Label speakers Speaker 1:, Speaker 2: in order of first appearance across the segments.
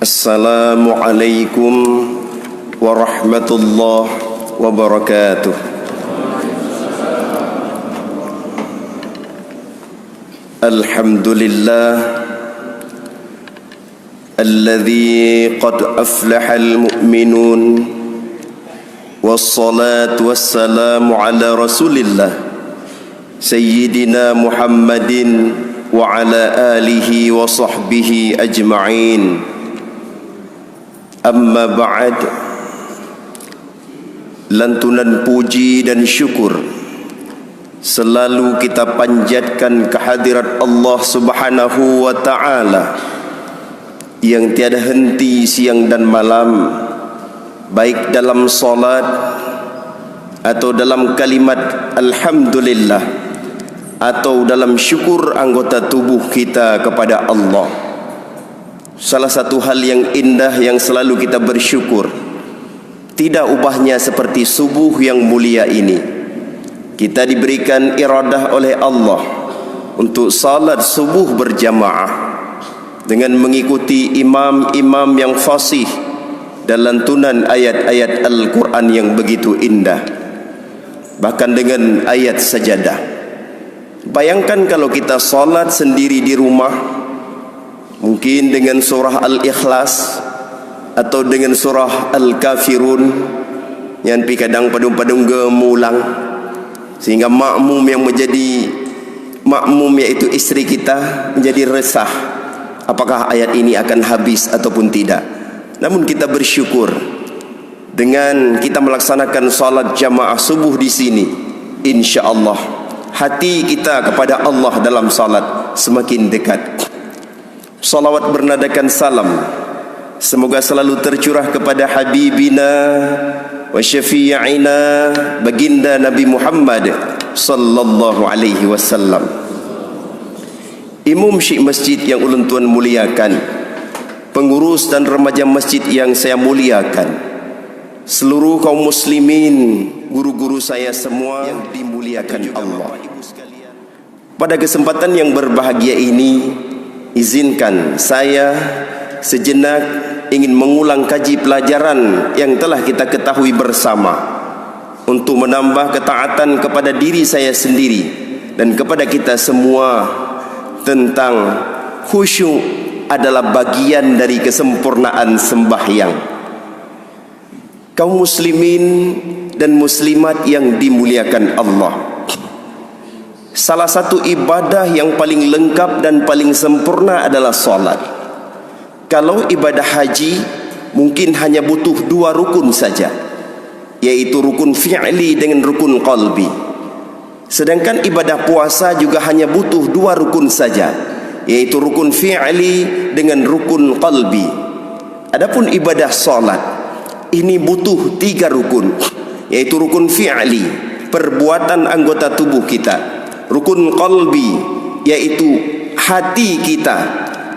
Speaker 1: Assalamualaikum warahmatullahi wabarakatuh. Alhamdulillah alladzi qad aflahal mu'minun, wassalatu wassalamu ala rasulillah sayyidina Muhammadin wa ala alihi wa sahbihi ajma'in. Amma ba'd. Lantunan puji dan syukur selalu kita panjatkan kehadirat Allah Subhanahu wa ta'ala yang tiada henti siang dan malam, baik dalam salat atau dalam kalimat alhamdulillah atau dalam syukur anggota tubuh kita kepada Allah. Salah satu hal yang indah yang selalu kita bersyukur, tidak ubahnya seperti subuh yang mulia ini. Kita diberikan iradah oleh Allah untuk salat subuh berjamaah dengan mengikuti imam-imam yang fasih dan lantunan ayat-ayat Al-Quran yang begitu indah, bahkan dengan ayat sajadah. Bayangkan kalau kita salat sendiri di rumah, mungkin dengan surah Al-Ikhlas atau dengan surah Al-Kafirun yang kadang padung-padung gemulang, sehingga makmum yang menjadi makmum, yaitu istri kita, menjadi resah apakah ayat ini akan habis ataupun tidak. Namun kita bersyukur dengan kita melaksanakan salat jamaah subuh di sini, insya-Allah hati kita kepada Allah dalam salat semakin dekat. Salawat bernadakan salam semoga selalu tercurah kepada Habibina wa syafi'ina baginda Nabi Muhammad sallallahu alaihi wasallam. Imam Syekh Masjid yang ulun tuan muliakan, pengurus dan remaja masjid yang saya muliakan, seluruh kaum muslimin, guru-guru saya semua yang dimuliakan Allah. Pada kesempatan yang berbahagia ini, izinkan saya sejenak ingin mengulang kaji pelajaran yang telah kita ketahui bersama untuk menambah ketaatan kepada diri saya sendiri dan kepada kita semua tentang khusyuk adalah bagian dari kesempurnaan sembahyang. Kaum muslimin dan muslimat yang dimuliakan Allah, salah satu ibadah yang paling lengkap dan paling sempurna adalah salat. Kalau ibadah haji mungkin hanya butuh dua rukun saja, yaitu rukun fi'li dengan rukun qalbi. Sedangkan ibadah puasa juga hanya butuh dua rukun saja, yaitu rukun fi'li dengan rukun qalbi. Adapun ibadah salat ini butuh tiga rukun, yaitu rukun fi'li, perbuatan anggota tubuh kita, rukun qalbi, yaitu hati kita,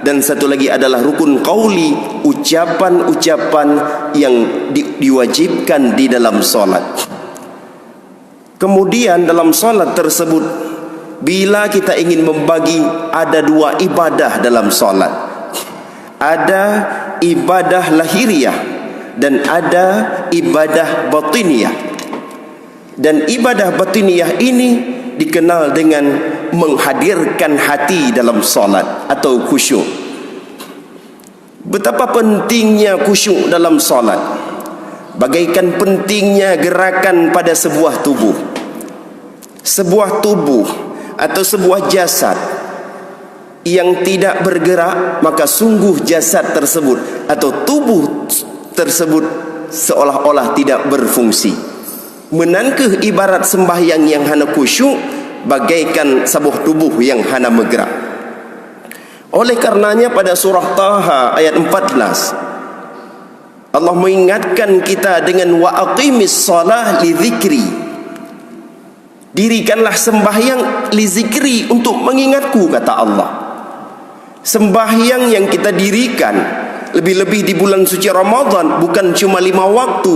Speaker 1: dan satu lagi adalah rukun qauli, ucapan-ucapan yang diwajibkan di dalam salat. Kemudian dalam salat tersebut, bila kita ingin membagi, ada dua ibadah dalam salat. Ada ibadah lahiriah dan ada ibadah batiniyah. Dan ibadah batiniyah ini dikenal dengan menghadirkan hati dalam salat atau khusyuk. Betapa pentingnya khusyuk dalam salat, bagaikan pentingnya gerakan pada sebuah tubuh. Sebuah tubuh atau sebuah jasad yang tidak bergerak, maka sungguh jasad tersebut atau tubuh tersebut seolah-olah tidak berfungsi. Menangkeh ibarat sembahyang yang hana khusyuk bagaikan sebuah tubuh yang hana bergerak. Oleh karenanya pada surah Taha ayat 14 Allah mengingatkan kita dengan wa aqimis shalah li dzikri. Dirikanlah sembahyang li zikri, untuk mengingatku, kata Allah. Sembahyang yang kita dirikan lebih-lebih di bulan suci Ramadan bukan cuma 5 waktu,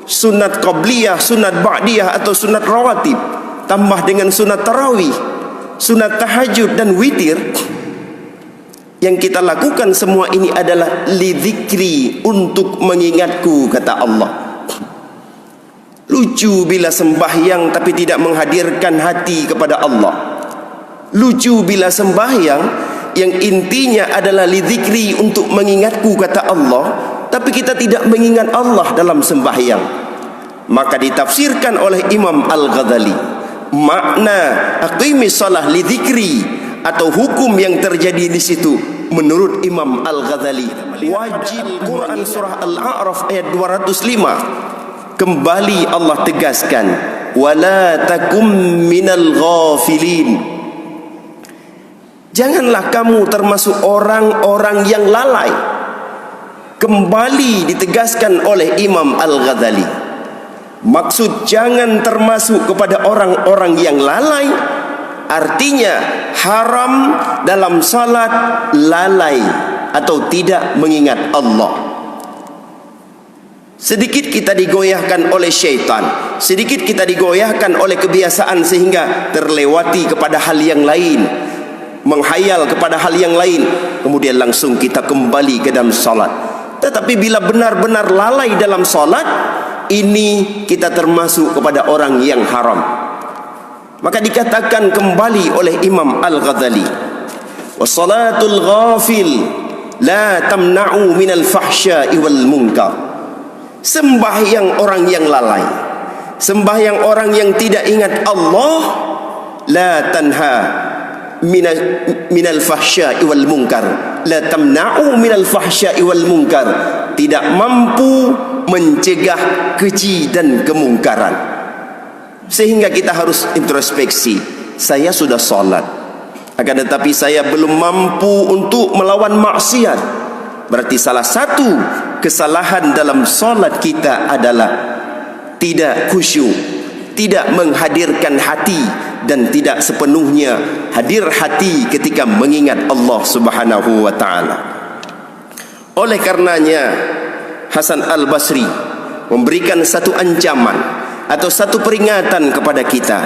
Speaker 1: sunat qabliyah, sunat ba'diyah atau sunat rawatib, tambah dengan sunat tarawih, sunat tahajud dan witir. Yang kita lakukan semua ini adalah lidzikri, untuk mengingatku, kata Allah. Lucu bila sembahyang tapi tidak menghadirkan hati kepada Allah. Lucu bila sembahyang yang intinya adalah lidzikri, untuk mengingatku, kata Allah, tapi kita tidak mengingat Allah dalam sembahyang. Maka ditafsirkan oleh Imam Al-Ghazali, makna aqimis shalah lidzikri, atau hukum yang terjadi di situ menurut Imam Al-Ghazali, wajib. Quran surah Al-A'raf ayat 205 kembali Allah tegaskan, wala takum minal ghafilin, janganlah kamu termasuk orang-orang yang lalai. Kembali ditegaskan oleh Imam Al-Ghazali, maksud jangan termasuk kepada orang-orang yang lalai, artinya haram dalam salat lalai atau tidak mengingat Allah. Sedikit kita digoyahkan oleh syaitan, sedikit kita digoyahkan oleh kebiasaan sehingga terlewati kepada hal yang lain, menghayal kepada hal yang lain, kemudian langsung kita kembali ke dalam salat. Tetapi bila benar-benar lalai dalam salat, ini kita termasuk kepada orang yang haram. Maka dikatakan kembali oleh Imam Al-Ghazali, wassalatul ghafil la tamna'u minal fahsya'i wal munkar. Sembahyang orang yang lalai, sembahyang orang yang tidak ingat Allah, la tanha minal fahsya'i wal munkar, la tamna'u minal fahsya'i wal munkar, tidak mampu mencegah keji dan kemungkaran. Sehingga kita harus introspeksi, saya sudah sholat, akan tetapi saya belum mampu untuk melawan maksiat. Berarti salah satu kesalahan dalam sholat kita adalah tidak khusyuk, tidak menghadirkan hati, dan tidak sepenuhnya hadir hati ketika mengingat Allah Subhanahu wa ta'ala. Oleh karenanya Hasan Al-Basri memberikan satu ancaman atau satu peringatan kepada kita,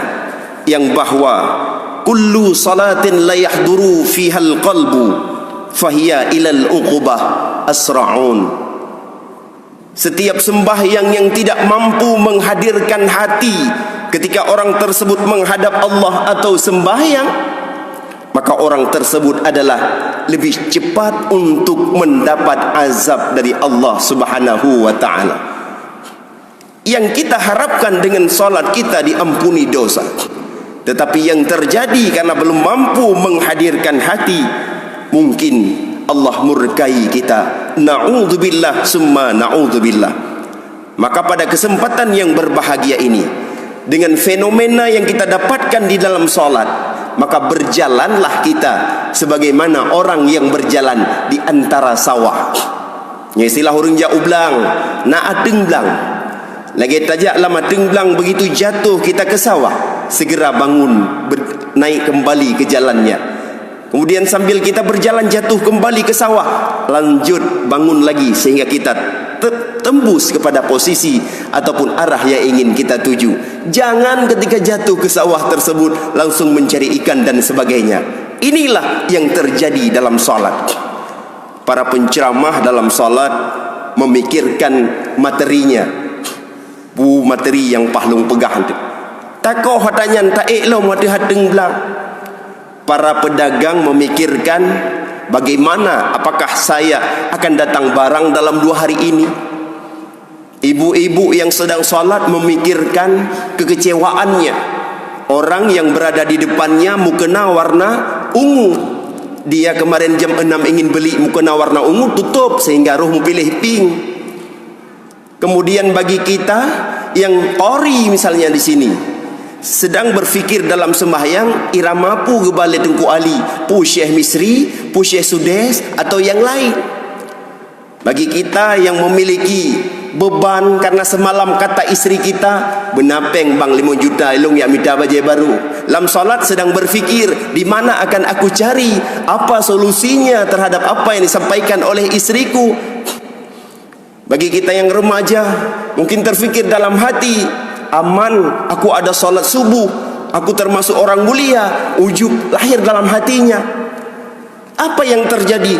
Speaker 1: yang bahwa kullu salatin la yahduru fihal qalbu fahiya ilal uqubah asra'un. Setiap sembahyang yang tidak mampu menghadirkan hati ketika orang tersebut menghadap Allah atau sembahyang, maka orang tersebut adalah lebih cepat untuk mendapat azab dari Allah Subhanahu wa ta'ala. Yang kita harapkan dengan salat kita diampuni dosa, tetapi yang terjadi karena belum mampu menghadirkan hati, mungkin Allah murkai kita. Na'udzubillah summa na'udzubillah. Maka pada kesempatan yang berbahagia ini, dengan fenomena yang kita dapatkan di dalam salat, maka berjalanlah kita sebagaimana orang yang berjalan di antara sawah. Ya, istilah orang Jawa ublang, naateng blang. Lagi tajak lama tenggelam, begitu jatuh kita ke sawah, segera bangun, naik kembali ke jalannya. Kemudian sambil kita berjalan jatuh kembali ke sawah, lanjut bangun lagi sehingga kita tembus kepada posisi ataupun arah yang ingin kita tuju. Jangan ketika jatuh ke sawah tersebut langsung mencari ikan dan sebagainya. Inilah yang terjadi dalam salat. Para penceramah dalam salat memikirkan materinya, materi yang pahlung pegang tu. Takoh hatanya tak elok mati hateng belang. Para pedagang memikirkan bagaimana, apakah saya akan datang barang dalam 2 hari ini. Ibu-ibu yang sedang salat memikirkan kekecewaannya. Orang yang berada di depannya mukena warna ungu, dia kemarin jam 6 ingin beli mukena warna ungu, tutup sehingga roh pilih pink. Kemudian bagi kita yang qori misalnya di sini sedang berfikir dalam sembahyang, irama pu gebale Tengku Ali, pu Syekh Misri, pu Syekh Sudes atau yang lain. Bagi kita yang memiliki beban karena semalam kata istri kita, benapeng bang 5 juta ilung ya minta baju baru. Dalam salat sedang berfikir, di mana akan aku cari, apa solusinya terhadap apa yang disampaikan oleh istriku. Bagi kita yang remaja, mungkin terfikir dalam hati, aman, aku ada salat subuh, aku termasuk orang mulia, ujub lahir dalam hatinya. Apa yang terjadi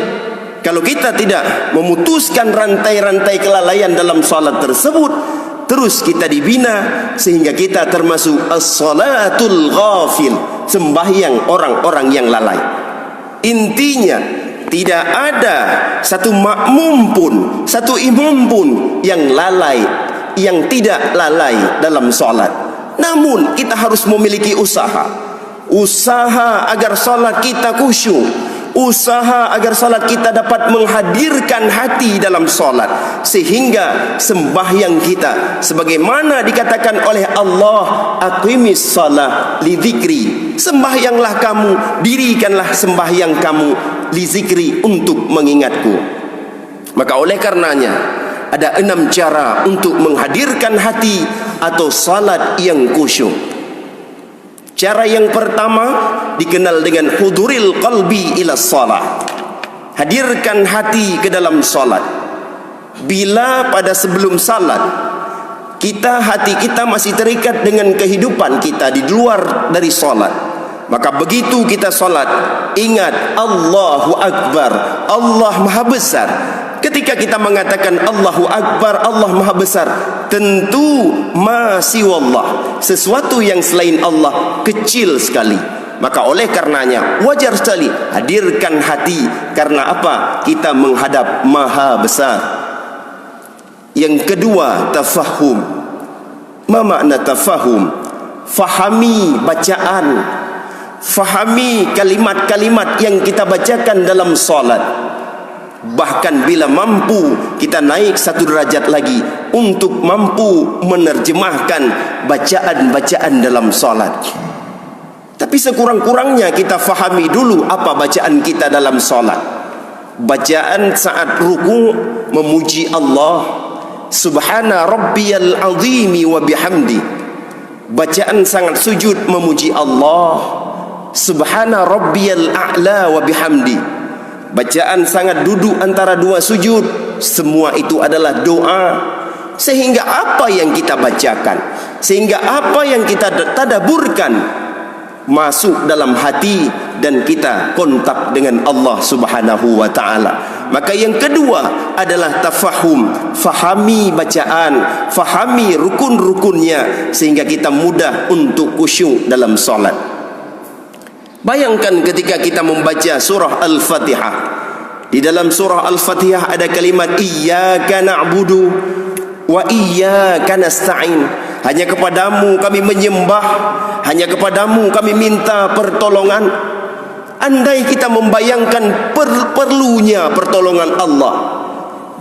Speaker 1: kalau kita tidak memutuskan rantai-rantai kelalaian dalam salat tersebut? Terus kita dibina sehingga kita termasuk as-salatul ghafil, sembahyang orang-orang yang lalai. Intinya, tidak ada satu makmum pun, satu imam pun yang lalai, yang tidak lalai dalam salat. Namun kita harus memiliki usaha agar salat kita khusyuk, usaha agar salat kita dapat menghadirkan hati dalam salat, sehingga sembahyang kita sebagaimana dikatakan oleh Allah, aqimis shalah li dzikri, sembahyanglah kamu, dirikanlah sembahyang kamu li dzikri, untuk mengingatku. Maka oleh karenanya ada 6 cara untuk menghadirkan hati atau salat yang khusyuk. Cara yang pertama dikenal dengan huduril qalbi ila shalah. Hadirkan hati ke dalam salat. Bila pada sebelum salat hati kita masih terikat dengan kehidupan kita di luar dari salat, maka begitu kita salat, ingat Allahu Akbar, Allah Maha Besar. Ketika kita mengatakan Allahu Akbar, Allah Maha Besar, tentu masih wallah, sesuatu yang selain Allah kecil sekali. Maka oleh karenanya wajar sekali hadirkan hati. Karena apa? Kita menghadap Maha Besar. Yang kedua, tafahum. Ma makna tafahum? Fahami bacaan, fahami kalimat-kalimat yang kita bacakan dalam salat. Bahkan bila mampu, kita naik satu derajat lagi untuk mampu menerjemahkan bacaan-bacaan dalam salat. Tapi sekurang-kurangnya kita fahami dulu apa bacaan kita dalam salat. Bacaan saat ruku memuji Allah, subhana rabbiyal azimi wa bihamdi. Bacaan sangat sujud memuji Allah, subhana rabbiyal a'la wa bihamdi. Bacaan sangat duduk antara dua sujud, semua itu adalah doa. Sehingga apa yang kita bacakan, sehingga apa yang kita tadaburkan masuk dalam hati dan kita kontak dengan Allah Subhanahu wa taala. Maka yang kedua adalah tafahum, fahami bacaan, fahami rukun-rukunnya sehingga kita mudah untuk khusyuk dalam salat. Bayangkan ketika kita membaca surah Al-Fatihah. Di dalam surah Al-Fatihah ada kalimat iyyaka na'budu wa iyyaka nasta'in. Hanya kepadamu kami menyembah, hanya kepadamu kami minta pertolongan. Andai kita membayangkan perlunya pertolongan Allah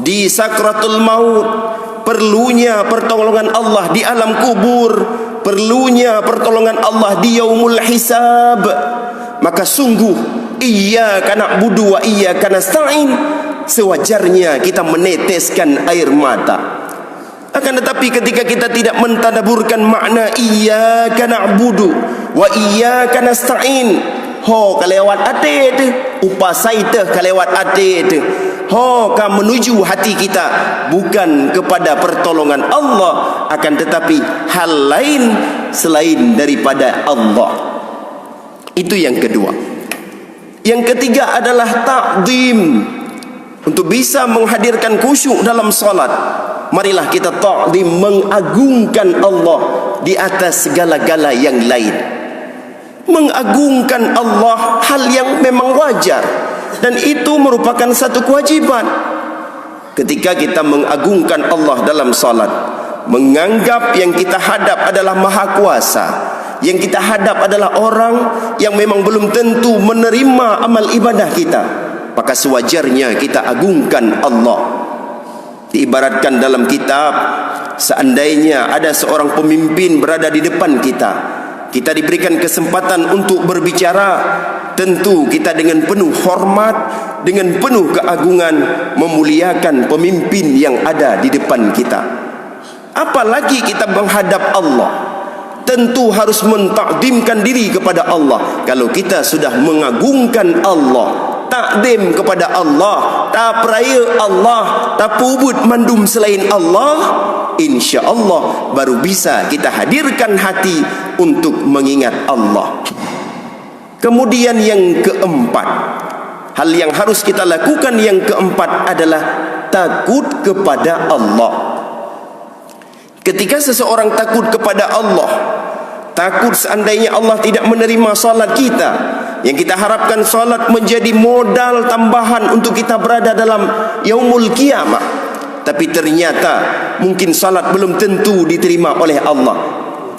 Speaker 1: di sakratul maut, perlunya pertolongan Allah di alam kubur, perlunya pertolongan Allah di yaumul hisab, maka sungguh iyyaka na'budu wa iyyaka nasta'in, sewajarnya kita meneteskan air mata. Akan tetapi ketika kita tidak mentadaburkan makna iyyaka na'budu wa iyyaka nasta'in, ho kalewat ate tu, upasai teh kalewat ate tu, ho ka menuju hati kita bukan kepada pertolongan Allah, akan tetapi hal lain selain daripada Allah. Itu yang kedua. Yang ketiga adalah ta'zim. Untuk bisa menghadirkan khusyuk dalam salat, marilah kita ta'zim, mengagungkan Allah di atas segala-gala yang lain. Mengagungkan Allah hal yang memang wajar, dan itu merupakan satu kewajiban. Ketika kita mengagungkan Allah dalam salat, menganggap yang kita hadap adalah Maha Kuasa, yang kita hadap adalah orang yang memang belum tentu menerima amal ibadah kita, maka sewajarnya kita agungkan Allah. Diibaratkan dalam kitab, seandainya ada seorang pemimpin berada di depan kita, kita diberikan kesempatan untuk berbicara, tentu kita dengan penuh hormat, dengan penuh keagungan memuliakan pemimpin yang ada di depan kita. Apalagi kita menghadap Allah, tentu harus mentakdimkan diri kepada Allah. Kalau kita sudah mengagungkan Allah, takdim kepada Allah, tak peraya Allah, tak pubut mandum selain Allah, insya Allah baru bisa kita hadirkan hati untuk mengingat Allah. Kemudian yang keempat, hal yang harus kita lakukan yang keempat adalah takut kepada Allah. Ketika seseorang takut kepada Allah, takut seandainya Allah tidak menerima salat kita, yang kita harapkan salat menjadi modal tambahan untuk kita berada dalam yaumul qiyamah, tapi ternyata mungkin salat belum tentu diterima oleh Allah.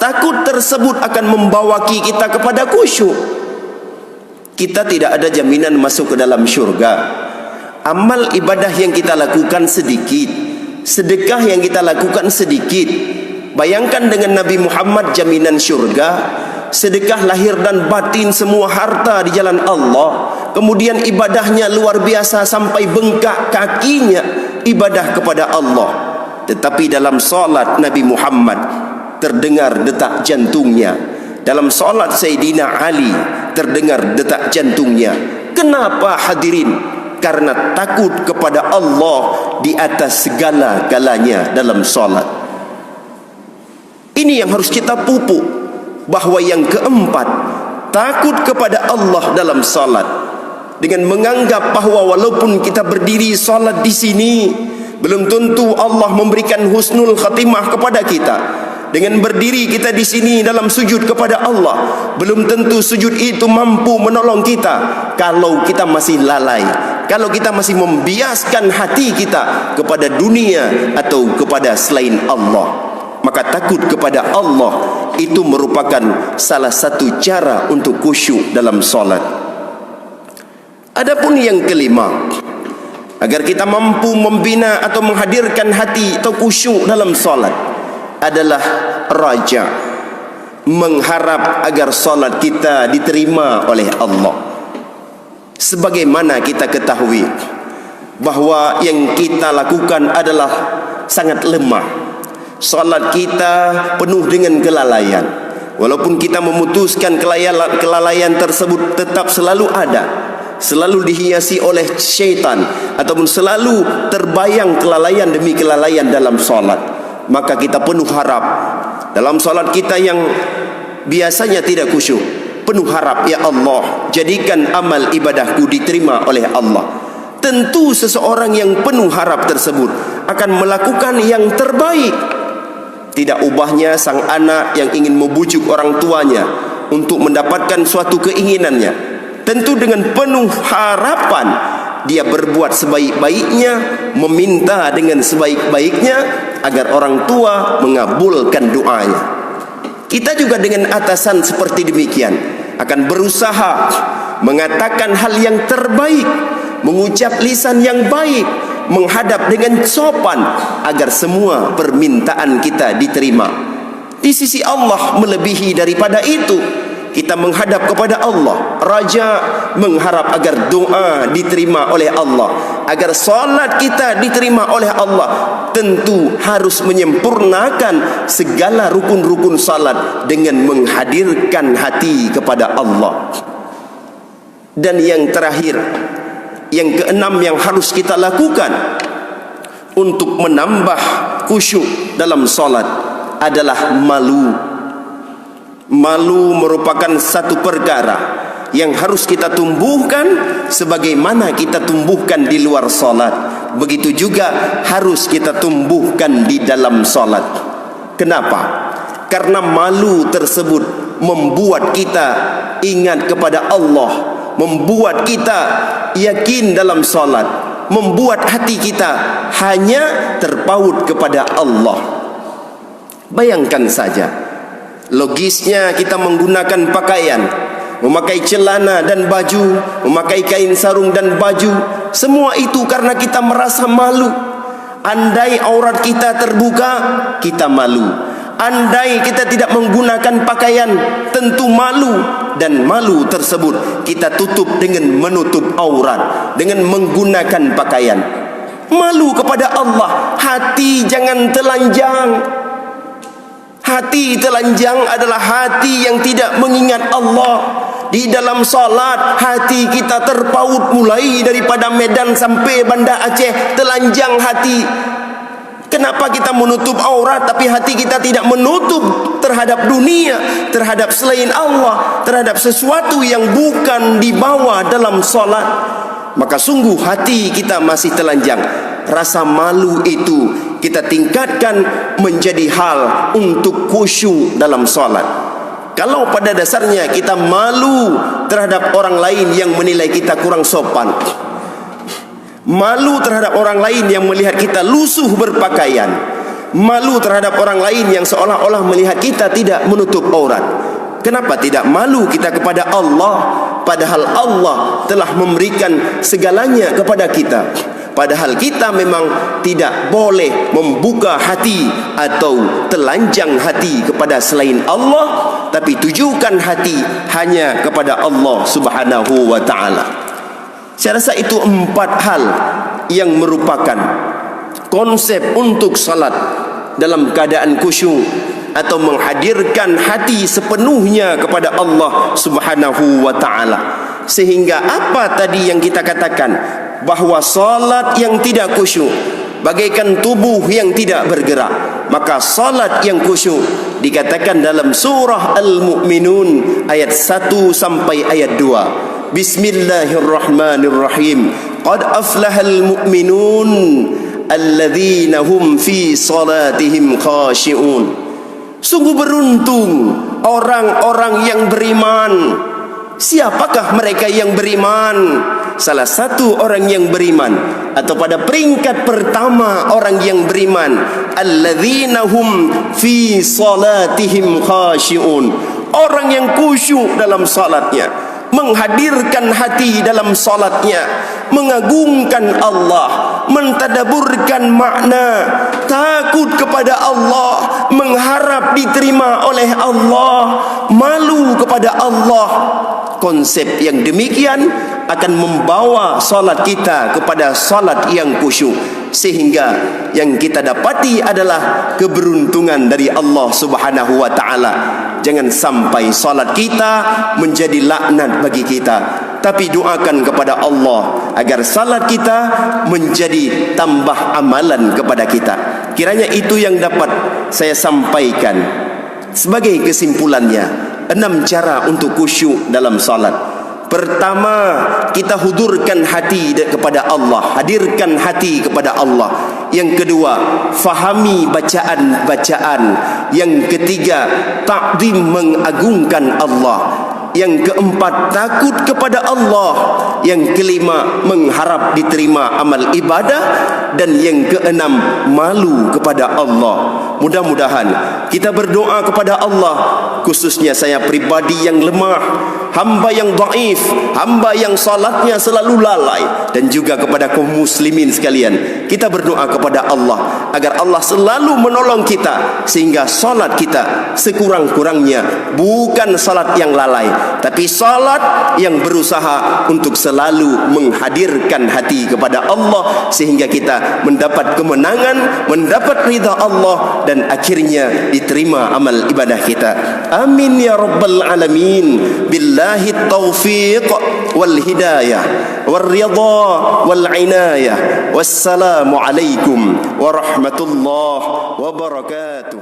Speaker 1: Takut tersebut akan membawa kita kepada khusyuk. Kita tidak ada jaminan masuk ke dalam syurga. Amal ibadah yang kita lakukan sedikit, sedekah yang kita lakukan sedikit. Bayangkan dengan Nabi Muhammad jaminan syurga, sedekah lahir dan batin, semua harta di jalan Allah. Kemudian ibadahnya luar biasa sampai bengkak kakinya ibadah kepada Allah. Tetapi dalam salat Nabi Muhammad terdengar detak jantungnya. Dalam salat Sayyidina Ali terdengar detak jantungnya. Kenapa hadirin? Karena takut kepada Allah di atas segala-galanya dalam salat. Ini yang harus kita pupuk, bahwa yang keempat, takut kepada Allah dalam salat, dengan menganggap bahwa walaupun kita berdiri salat di sini, belum tentu Allah memberikan husnul khatimah kepada kita. Dengan berdiri kita di sini dalam sujud kepada Allah, belum tentu sujud itu mampu menolong kita kalau kita masih lalai, kalau kita masih membiaskan hati kita kepada dunia atau kepada selain Allah. Maka takut kepada Allah itu merupakan salah satu cara untuk khusyuk dalam salat. Adapun yang kelima, agar kita mampu membina atau menghadirkan hati atau khusyuk dalam salat, adalah raja, mengharap agar salat kita diterima oleh Allah. Sebagaimana kita ketahui bahwa yang kita lakukan adalah sangat lemah. Salat kita penuh dengan kelalaian. Walaupun kita memutuskan kelalaian tersebut tetap selalu ada, selalu dihiasi oleh syaitan, ataupun selalu terbayang kelalaian demi kelalaian dalam salat. Maka kita penuh harap dalam salat kita yang biasanya tidak khusyuk, penuh harap, ya Allah, jadikan amal ibadahku diterima oleh Allah. Tentu seseorang yang penuh harap tersebut akan melakukan yang terbaik. Tidak ubahnya sang anak yang ingin membujuk orang tuanya untuk mendapatkan suatu keinginannya, tentu dengan penuh harapan dia berbuat sebaik-baiknya, meminta dengan sebaik-baiknya agar orang tua mengabulkan doanya. Kita juga dengan atasan seperti demikian akan berusaha mengatakan hal yang terbaik, mengucap lisan yang baik, menghadap dengan sopan agar semua permintaan kita diterima. Di sisi Allah melebihi daripada itu. Kita menghadap kepada Allah, raja mengharap agar doa diterima oleh Allah, agar salat kita diterima oleh Allah. Tentu harus menyempurnakan segala rukun-rukun salat dengan menghadirkan hati kepada Allah. Dan yang terakhir, yang keenam yang harus kita lakukan untuk menambah khusyuk dalam salat adalah malu. Malu merupakan satu perkara yang harus kita tumbuhkan sebagaimana kita tumbuhkan di luar salat. Begitu juga harus kita tumbuhkan di dalam salat. Kenapa? Karena malu tersebut membuat kita ingat kepada Allah, membuat kita yakin dalam salat, membuat hati kita hanya terpaut kepada Allah. Bayangkan saja, logisnya kita menggunakan pakaian, memakai celana dan baju, memakai kain sarung dan baju, semua itu karena kita merasa malu. Andai aurat kita terbuka, kita malu. Andai kita tidak menggunakan pakaian, tentu malu. Dan malu tersebut kita tutup dengan menutup aurat, dengan menggunakan pakaian. Malu kepada Allah, hati jangan telanjang. Hati telanjang adalah hati yang tidak mengingat Allah. Di dalam salat hati kita terpaut mulai daripada Medan sampai Banda Aceh, telanjang hati. Kenapa kita menutup aurat tapi hati kita tidak menutup terhadap dunia, terhadap selain Allah, terhadap sesuatu yang bukan dibawa dalam salat? maka sungguh hati kita masih telanjang. Rasa malu itu kita tingkatkan menjadi hal untuk khusyuk dalam solat. Kalau pada dasarnya kita malu terhadap orang lain yang menilai kita kurang sopan, malu terhadap orang lain yang melihat kita lusuh berpakaian, malu terhadap orang lain yang seolah-olah melihat kita tidak menutup aurat, kenapa tidak malu kita kepada Allah? Padahal Allah telah memberikan segalanya kepada kita. Padahal kita memang tidak boleh membuka hati atau telanjang hati kepada selain Allah, tapi tujukan hati hanya kepada Allah Subhanahu wa ta'ala. Saya rasa itu 4 hal yang merupakan konsep untuk salat dalam keadaan khusyuk atau menghadirkan hati sepenuhnya kepada Allah Subhanahu wa ta'ala. Sehingga apa tadi yang kita katakan, bahwa salat yang tidak khusyuk bagaikan tubuh yang tidak bergerak, maka salat yang khusyuk dikatakan dalam surah Al-Mu'minun ayat 1 sampai ayat 2. Bismillahirrahmanirrahim. Qad aflahal mu'minun alladzina hum fi salatihim khashi'un. Sungguh beruntung orang-orang yang beriman. Siapakah mereka yang beriman? Salah satu orang yang beriman, atau pada peringkat pertama orang yang beriman, alladzina hum fi salatihim khashi'un, orang yang khusyuk dalam salatnya, menghadirkan hati dalam salatnya, mengagungkan Allah, mentadaburkan makna, takut kepada Allah, mengharap diterima oleh Allah, malu kepada Allah. Konsep yang demikian akan membawa salat kita kepada salat yang khusyuk, sehingga yang kita dapati adalah keberuntungan dari Allah Subhanahu wa ta'ala. Jangan sampai salat kita menjadi laknat bagi kita, tapi doakan kepada Allah agar salat kita menjadi tambah amalan kepada kita. Kiranya itu yang dapat saya sampaikan sebagai kesimpulannya. 6 cara untuk khusyuk dalam salat. Pertama, kita hudurkan hati kepada Allah, hadirkan hati kepada Allah. Yang kedua, fahami bacaan-bacaan. Yang ketiga, takdim, mengagungkan Allah. Yang keempat, takut kepada Allah. Yang kelima, mengharap diterima amal ibadah. Dan yang keenam, malu kepada Allah. Mudah-mudahan kita berdoa kepada Allah, khususnya saya pribadi yang lemah, hamba yang dhaif, hamba yang salatnya selalu lalai, dan juga kepada kaum muslimin sekalian. Kita berdoa kepada Allah agar Allah selalu menolong kita, sehingga salat kita sekurang-kurangnya bukan salat yang lalai, tapi salat yang berusaha untuk selalu menghadirkan hati kepada Allah, sehingga kita mendapat kemenangan, mendapat ridha Allah, dan akhirnya diterima amal ibadah kita. Amin ya rabbal alamin. Billahi taufiq wal hidayah wal ridha wal inayah. Wassalamu alaikum warahmatullahi wabarakatuh.